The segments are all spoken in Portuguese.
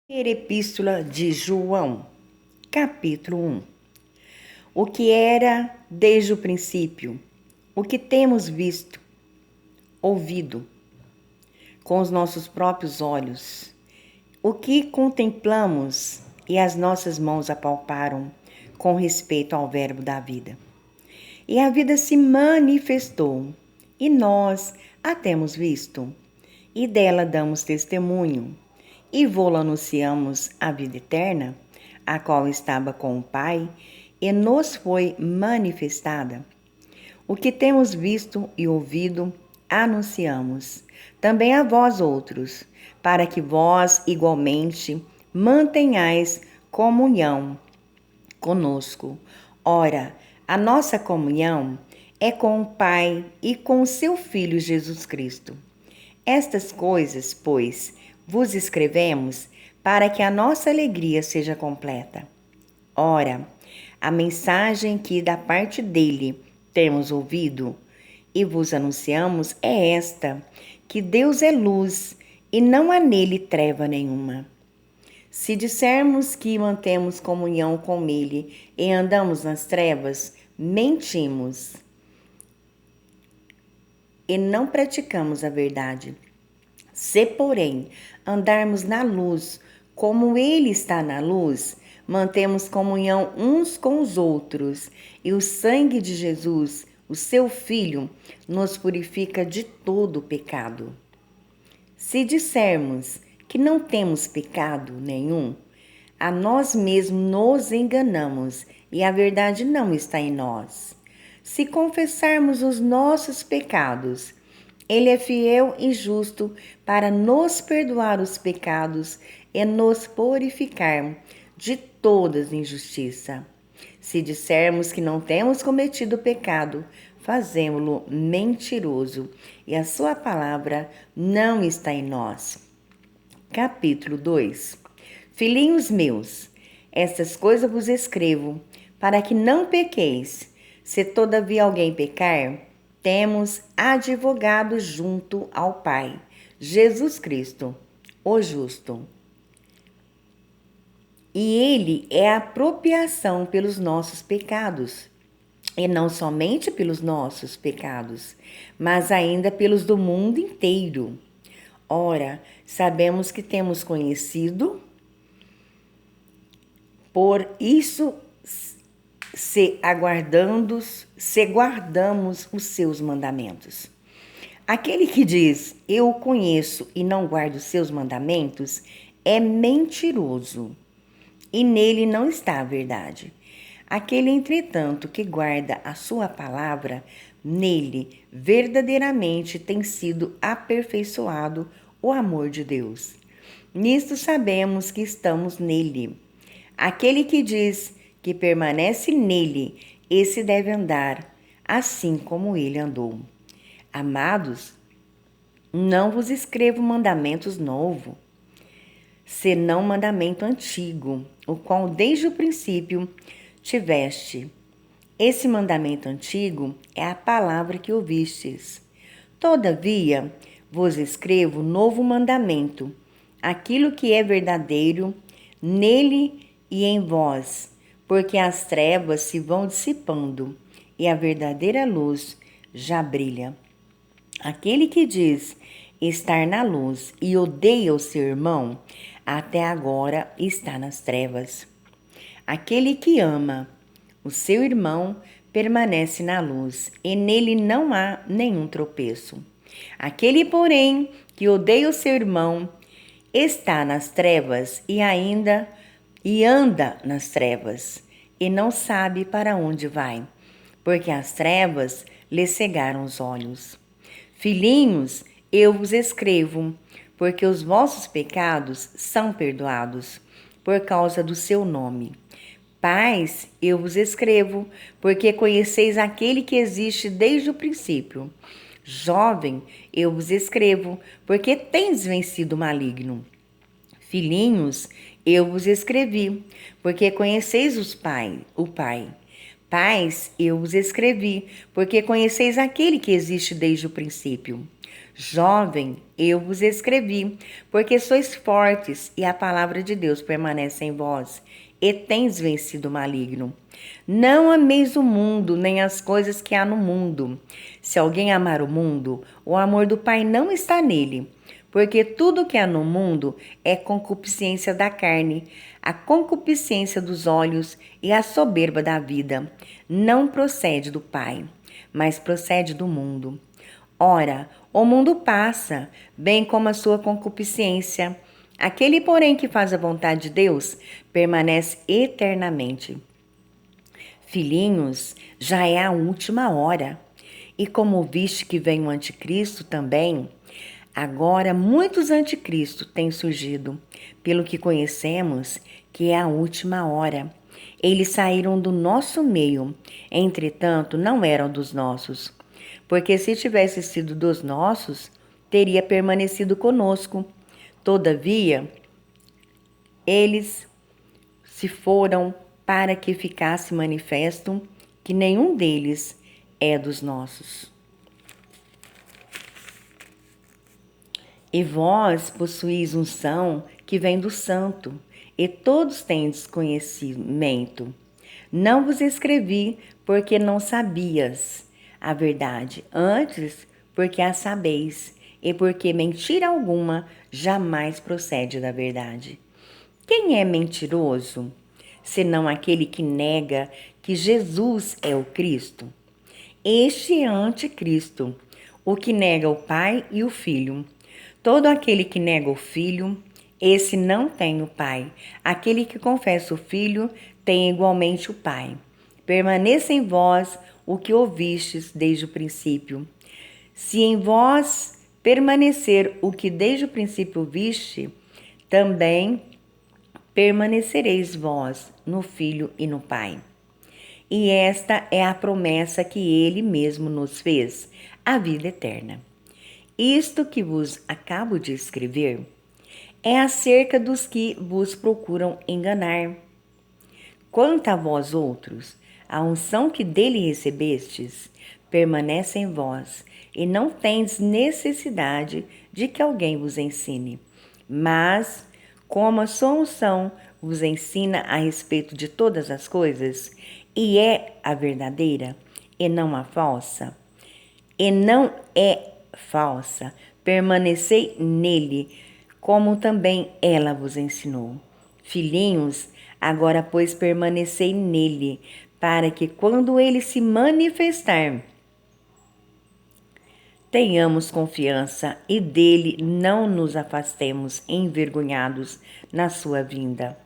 Primeira Epístola de João, capítulo 1. O que era desde o princípio, o que temos visto, ouvido com os nossos próprios olhos, o que contemplamos e as nossas mãos apalparam com respeito ao Verbo da vida. E a vida se manifestou, e nós a temos visto, e dela damos testemunho. E vô-la anunciamos a vida eterna, a qual estava com o Pai, e nos foi manifestada. O que temos visto e ouvido, anunciamos, também a vós outros, para que vós igualmente mantenhais comunhão conosco. Ora, a nossa comunhão é com o Pai e com o seu Filho Jesus Cristo. Estas coisas, pois, vos escrevemos para que a nossa alegria seja completa. Ora, a mensagem que da parte dele temos ouvido e vos anunciamos é esta, que Deus é luz e não há nele treva nenhuma. Se dissermos que mantemos comunhão com ele e andamos nas trevas, mentimos e não praticamos a verdade. Se, porém, andarmos na luz, como ele está na luz, mantemos comunhão uns com os outros, e o sangue de Jesus, o seu Filho, nos purifica de todo o pecado. Se dissermos que não temos pecado nenhum, a nós mesmos nos enganamos e a verdade não está em nós. Se confessarmos os nossos pecados, ele é fiel e justo para nos perdoar os pecados e nos purificar de toda injustiça. Se dissermos que não temos cometido pecado, fazemo-lo mentiroso e a sua palavra não está em nós. Capítulo 2. Filhinhos meus, estas coisas vos escrevo, para que não pequeis. Se todavia alguém pecar, temos advogado junto ao Pai, Jesus Cristo, o justo. E ele é a propiação pelos nossos pecados, e não somente pelos nossos pecados, mas ainda pelos do mundo inteiro. Ora, sabemos que temos conhecido, por isso se guardamos os seus mandamentos. Aquele que diz, eu o conheço e não guardo os seus mandamentos, é mentiroso, e nele não está a verdade. Aquele, entretanto, que guarda a sua palavra, nele verdadeiramente tem sido aperfeiçoado o amor de Deus. Nisto sabemos que estamos nele. Aquele que diz que permanece nele, esse deve andar assim como ele andou. Amados, não vos escrevo mandamentos novos, senão mandamento antigo, o qual desde o princípio tiveste. Esse mandamento antigo é a palavra que ouvistes. Todavia, vos escrevo novo mandamento, aquilo que é verdadeiro nele e em vós, porque as trevas se vão dissipando e a verdadeira luz já brilha. Aquele que diz estar na luz e odeia o seu irmão, até agora está nas trevas. Aquele que ama o seu irmão permanece na luz, e nele não há nenhum tropeço. Aquele, porém, que odeia o seu irmão, está nas trevas e anda nas trevas, e não sabe para onde vai, porque as trevas lhe cegaram os olhos. Filhinhos, eu vos escrevo, porque os vossos pecados são perdoados, por causa do seu nome. Pais, eu vos escrevo, porque conheceis aquele que existe desde o princípio. Jovem, eu vos escrevo, porque tens vencido o maligno. Filhinhos, eu vos escrevi, porque conheceis o Pai. Pais, eu vos escrevi, porque conheceis aquele que existe desde o princípio. Jovem, eu vos escrevi, porque sois fortes e a palavra de Deus permanece em vós, e tens vencido o maligno. Não ameis o mundo, nem as coisas que há no mundo. Se alguém amar o mundo, o amor do Pai não está nele. Porque tudo que há no mundo é concupiscência da carne, a concupiscência dos olhos e a soberba da vida. Não procede do Pai, mas procede do mundo. Ora, o mundo passa, bem como a sua concupiscência. Aquele, porém, que faz a vontade de Deus, permanece eternamente. Filhinhos, já é a última hora. E como viste que vem o anticristo também, agora muitos anticristos têm surgido, pelo que conhecemos que é a última hora. Eles saíram do nosso meio, entretanto não eram dos nossos. Porque se tivesse sido dos nossos, teria permanecido conosco. Todavia, eles se foram para que ficasse manifesto que nenhum deles é dos nossos. E vós possuís unção que vem do Santo, e todos tendes conhecimento. Não vos escrevi porque não sabias a verdade, antes porque a sabeis, e porque mentira alguma jamais procede da verdade. Quem é mentiroso, senão aquele que nega que Jesus é o Cristo? Este é anticristo, o que nega o Pai e o Filho. Todo aquele que nega o Filho, esse não tem o Pai. Aquele que confessa o Filho tem igualmente o Pai. Permaneça em vós o que ouvistes desde o princípio. Se em vós permanecer o que desde o princípio viste, também permanecereis vós no Filho e no Pai. E esta é a promessa que ele mesmo nos fez, a vida eterna. Isto que vos acabo de escrever é acerca dos que vos procuram enganar. Quanto a vós outros, a unção que dele recebestes permanece em vós, e não tendes necessidade de que alguém vos ensine. Mas, como a sua unção vos ensina a respeito de todas as coisas, e é a verdadeira, e não a falsa, e não é falsa, permanecei nele, como também ela vos ensinou. Filhinhos, agora pois permanecei nele, para que quando ele se manifestar, tenhamos confiança e dele não nos afastemos envergonhados na sua vinda.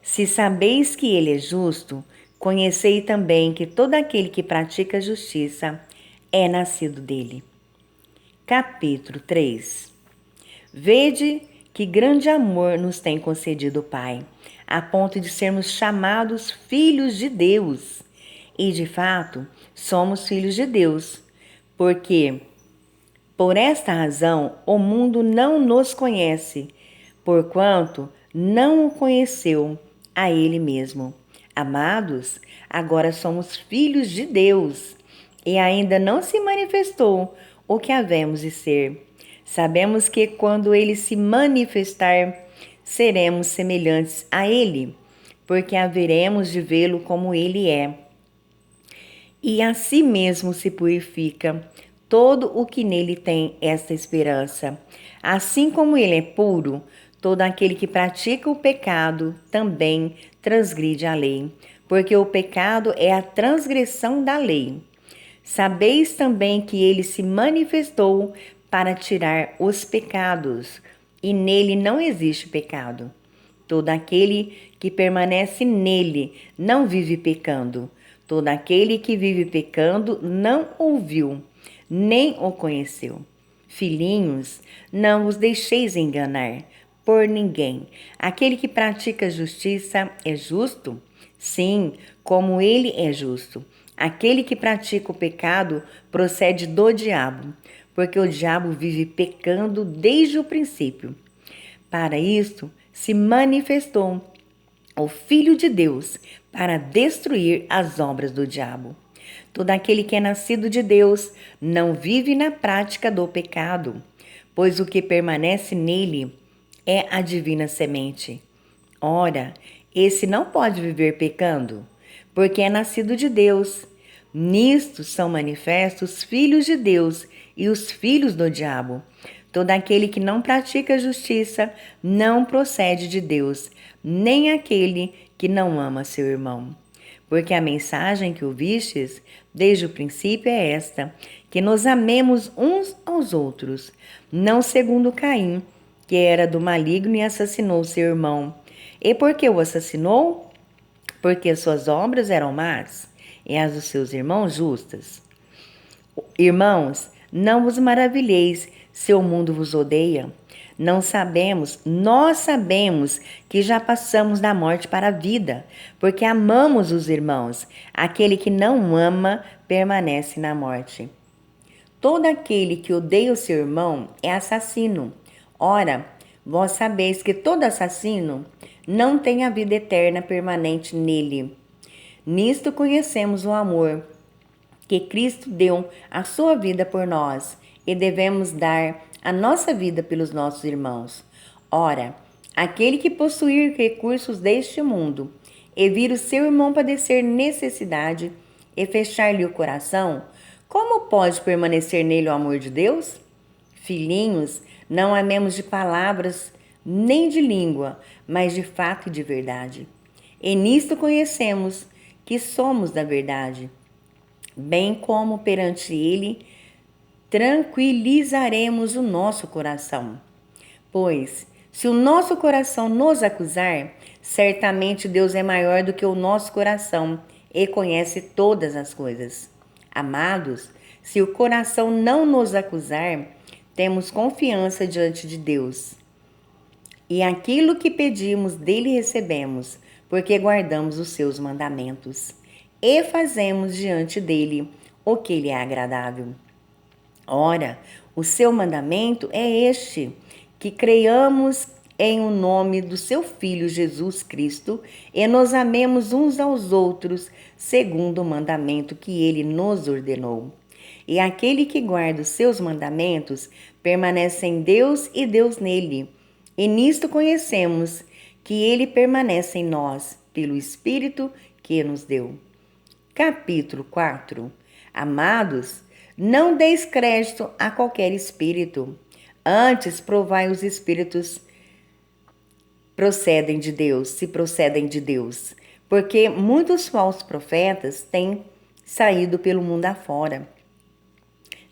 Se sabeis que ele é justo, conhecei também que todo aquele que pratica justiça é nascido dele. Capítulo 3. Vede que grande amor nos tem concedido o Pai, a ponto de sermos chamados filhos de Deus. E, de fato, somos filhos de Deus, porque, por esta razão, o mundo não nos conhece, porquanto não o conheceu a Ele mesmo. Amados, agora somos filhos de Deus, e ainda não se manifestou o que havemos de ser. Sabemos que quando ele se manifestar, seremos semelhantes a ele, porque haveremos de vê-lo como ele é. E a si mesmo se purifica todo o que nele tem esta esperança. Assim como ele é puro, todo aquele que pratica o pecado também transgride a lei, porque o pecado é a transgressão da lei. Sabeis também que ele se manifestou para tirar os pecados, e nele não existe pecado. Todo aquele que permanece nele não vive pecando. Todo aquele que vive pecando não ouviu, nem o conheceu. Filhinhos, não os deixeis enganar por ninguém. Aquele que pratica justiça é justo? Sim, como ele é justo. Aquele que pratica o pecado procede do diabo, porque o diabo vive pecando desde o princípio. Para isto se manifestou o Filho de Deus, para destruir as obras do diabo. Todo aquele que é nascido de Deus não vive na prática do pecado, pois o que permanece nele é a divina semente. Ora, esse não pode viver pecando, porque é nascido de Deus. Nisto são manifestos os filhos de Deus e os filhos do diabo. Todo aquele que não pratica a justiça não procede de Deus, nem aquele que não ama seu irmão. Porque a mensagem que ouvistes desde o princípio é esta, que nos amemos uns aos outros, não segundo Caim, que era do maligno e assassinou seu irmão. E por que o assassinou? Porque suas obras eram más e as dos seus irmãos justas. Irmãos, não vos maravilheis se o mundo vos odeia. Nós sabemos que já passamos da morte para a vida, porque amamos os irmãos. Aquele que não ama permanece na morte. Todo aquele que odeia o seu irmão é assassino. Ora, vós sabeis que todo assassino não tem a vida eterna permanente nele. Nisto conhecemos o amor, que Cristo deu a sua vida por nós, e devemos dar a nossa vida pelos nossos irmãos. Ora, aquele que possuir recursos deste mundo e vir o seu irmão padecer necessidade e fechar-lhe o coração, como pode permanecer nele o amor de Deus? Filhinhos, não amemos de palavras nem de língua, mas de fato e de verdade. E nisto conhecemos que somos da verdade, bem como perante ele tranquilizaremos o nosso coração. Pois, se o nosso coração nos acusar, certamente Deus é maior do que o nosso coração e conhece todas as coisas. Amados, se o coração não nos acusar, temos confiança diante de Deus. E aquilo que pedimos dele recebemos, porque guardamos os seus mandamentos e fazemos diante dele o que lhe é agradável. Ora, o seu mandamento é este, que creiamos em o nome do seu Filho Jesus Cristo e nos amemos uns aos outros, segundo o mandamento que ele nos ordenou. E aquele que guarda os seus mandamentos permanece em Deus e Deus nele. E nisto conhecemos que ele permanece em nós, pelo Espírito que nos deu. Capítulo 4. Amados, não deis crédito a qualquer espírito. Antes, provai os espíritos procedem de Deus, se procedem de Deus. Porque muitos falsos profetas têm saído pelo mundo afora.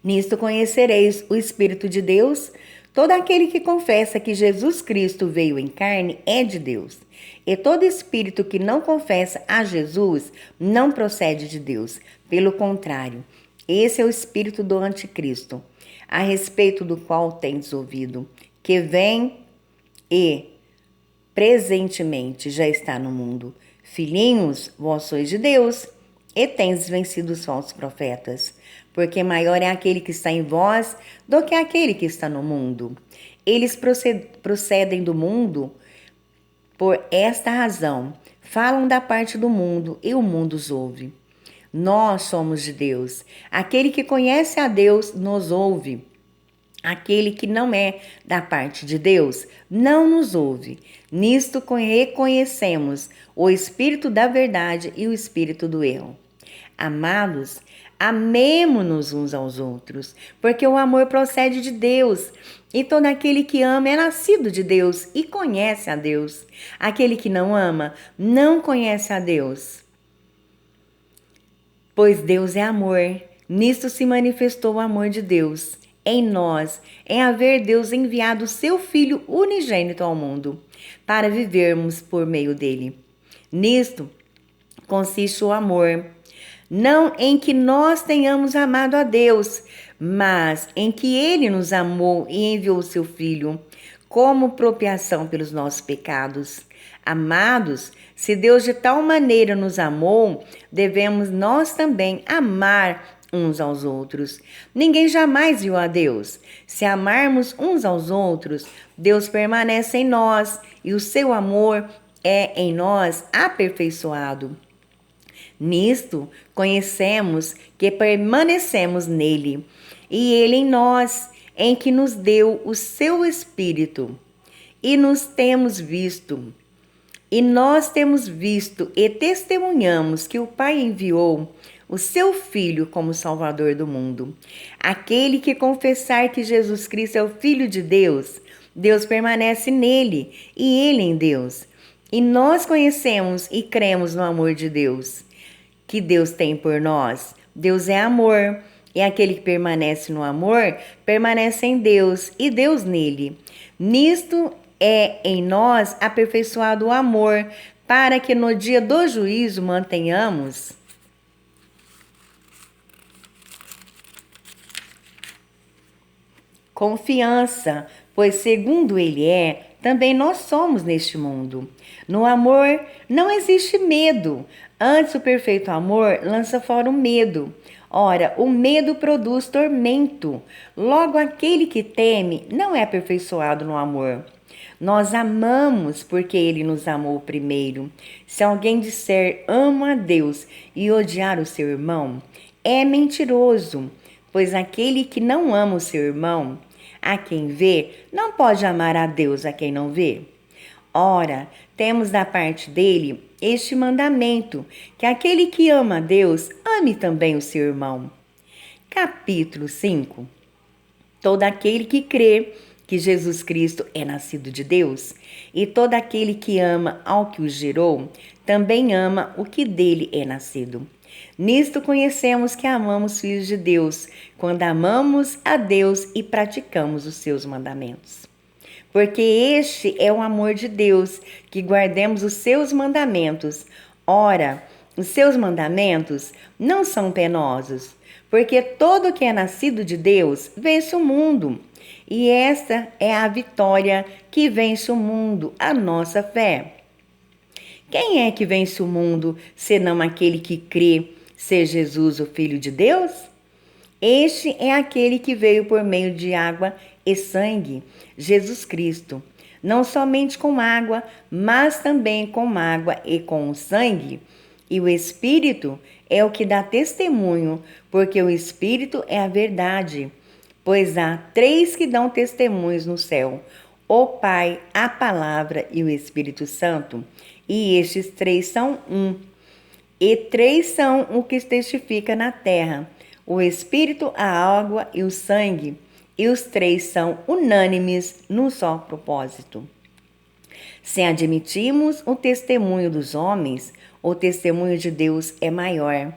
Nisto conhecereis o Espírito de Deus. Todo aquele que confessa que Jesus Cristo veio em carne é de Deus. E todo espírito que não confessa a Jesus não procede de Deus. Pelo contrário, esse é o espírito do anticristo, a respeito do qual tendes ouvido, que vem e presentemente já está no mundo. Filhinhos, vós sois de Deus e tendes vencido os falsos profetas, porque maior é aquele que está em vós do que aquele que está no mundo. Eles procedem do mundo por esta razão, falam da parte do mundo e o mundo os ouve. Nós somos de Deus. Aquele que conhece a Deus nos ouve. Aquele que não é da parte de Deus não nos ouve. Nisto reconhecemos o espírito da verdade e o espírito do erro. Amados, amemo-nos uns aos outros, porque o amor procede de Deus. E todo aquele que ama é nascido de Deus e conhece a Deus. Aquele que não ama não conhece a Deus, pois Deus é amor. Nisto se manifestou o amor de Deus em nós, em haver Deus enviado o seu Filho unigênito ao mundo, para vivermos por meio dele. Nisto consiste o amor, não em que nós tenhamos amado a Deus, mas em que ele nos amou e enviou o seu Filho como propiação pelos nossos pecados. Amados, se Deus de tal maneira nos amou, devemos nós também amar uns aos outros. Ninguém jamais viu a Deus. Se amarmos uns aos outros, Deus permanece em nós e o seu amor é em nós aperfeiçoado. Nisto conhecemos que permanecemos nele, e ele em nós, em que nos deu o seu Espírito. E nós temos visto e testemunhamos que o Pai enviou o seu Filho como Salvador do mundo. Aquele que confessar que Jesus Cristo é o Filho de Deus, Deus permanece nele e ele em Deus. E nós conhecemos e cremos no amor de Deus, que Deus tem por nós. Deus é amor, e aquele que permanece no amor, permanece em Deus e Deus nele. Nisto é em nós aperfeiçoado o amor, para que no dia do juízo mantenhamos confiança, pois segundo ele é, também nós somos neste mundo. No amor não existe medo, antes o perfeito amor lança fora o medo. Ora, o medo produz tormento, logo aquele que teme não é aperfeiçoado no amor. Nós amamos porque ele nos amou primeiro. Se alguém disser amo a Deus e odiar o seu irmão, é mentiroso, pois aquele que não ama o seu irmão, a quem vê, não pode amar a Deus a quem não vê. Ora, temos da parte dele este mandamento, que aquele que ama a Deus, ame também o seu irmão. Capítulo 5. Todo aquele que crê que Jesus Cristo é nascido de Deus, e todo aquele que ama ao que o gerou, também ama o que dele é nascido. Nisto conhecemos que amamos filhos de Deus, quando amamos a Deus e praticamos os seus mandamentos. Porque este é o amor de Deus, que guardemos os seus mandamentos. Ora, os seus mandamentos não são penosos, porque todo que é nascido de Deus vence o mundo. E esta é a vitória que vence o mundo, a nossa fé. Quem é que vence o mundo, senão aquele que crê ser Jesus o Filho de Deus? Este é aquele que veio por meio de água e sangue, Jesus Cristo. Não somente com água, mas também com água e com o sangue. E o Espírito é o que dá testemunho, porque o Espírito é a verdade. Pois há 3 que dão testemunhos no céu: o Pai, a Palavra e o Espírito Santo. E estes 3 são um. E 3 são o que testifica na terra: o Espírito, a água e o sangue. E os 3 são unânimes num só propósito. Se admitimos o testemunho dos homens, o testemunho de Deus é maior.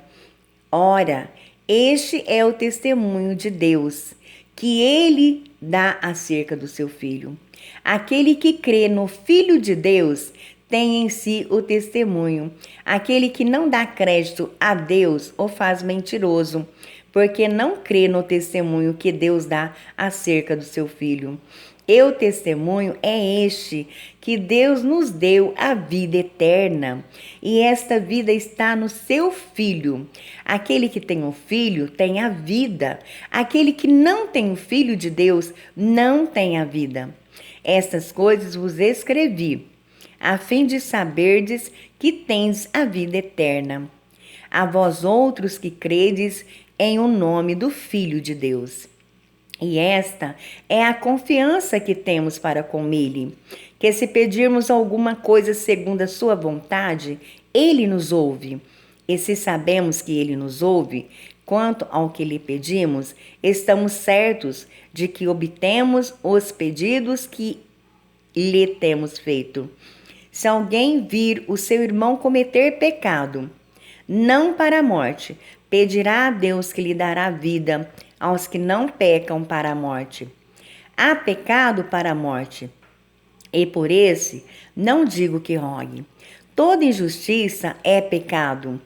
Ora, este é o testemunho de Deus, que ele dá acerca do seu Filho. Aquele que crê no Filho de Deus tem em si o testemunho. Aquele que não dá crédito a Deus o faz mentiroso, porque não crê no testemunho que Deus dá acerca do seu Filho. E o testemunho é este, que Deus nos deu a vida eterna, e esta vida está no seu Filho. Aquele que tem o Filho tem a vida. Aquele que não tem o Filho de Deus não tem a vida. Estas coisas vos escrevi, a fim de saberdes que tendes a vida eterna. A vós outros que credes em o nome do Filho de Deus. E esta é a confiança que temos para com Ele, que se pedirmos alguma coisa segundo a sua vontade, Ele nos ouve. E se sabemos que Ele nos ouve, quanto ao que lhe pedimos, estamos certos de que obtemos os pedidos que lhe temos feito. Se alguém vir o seu irmão cometer pecado, não para a morte, pedirá a Deus que lhe dará vida aos que não pecam para a morte. Há pecado para a morte, e por esse não digo que rogue. Toda injustiça é pecado,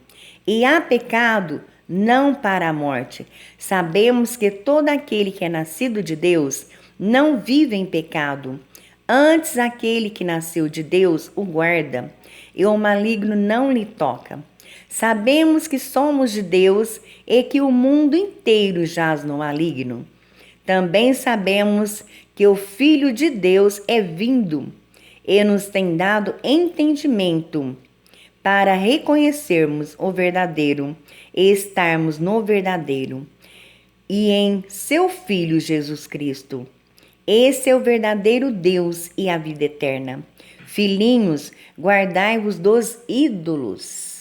e há pecado não para a morte. Sabemos que todo aquele que é nascido de Deus não vive em pecado. Antes, aquele que nasceu de Deus o guarda, e o maligno não lhe toca. Sabemos que somos de Deus e que o mundo inteiro jaz no maligno. Também sabemos que o Filho de Deus é vindo e nos tem dado entendimento, para reconhecermos o verdadeiro e estarmos no verdadeiro e em seu Filho Jesus Cristo. Esse é o verdadeiro Deus e a vida eterna. Filhinhos, guardai-vos dos ídolos.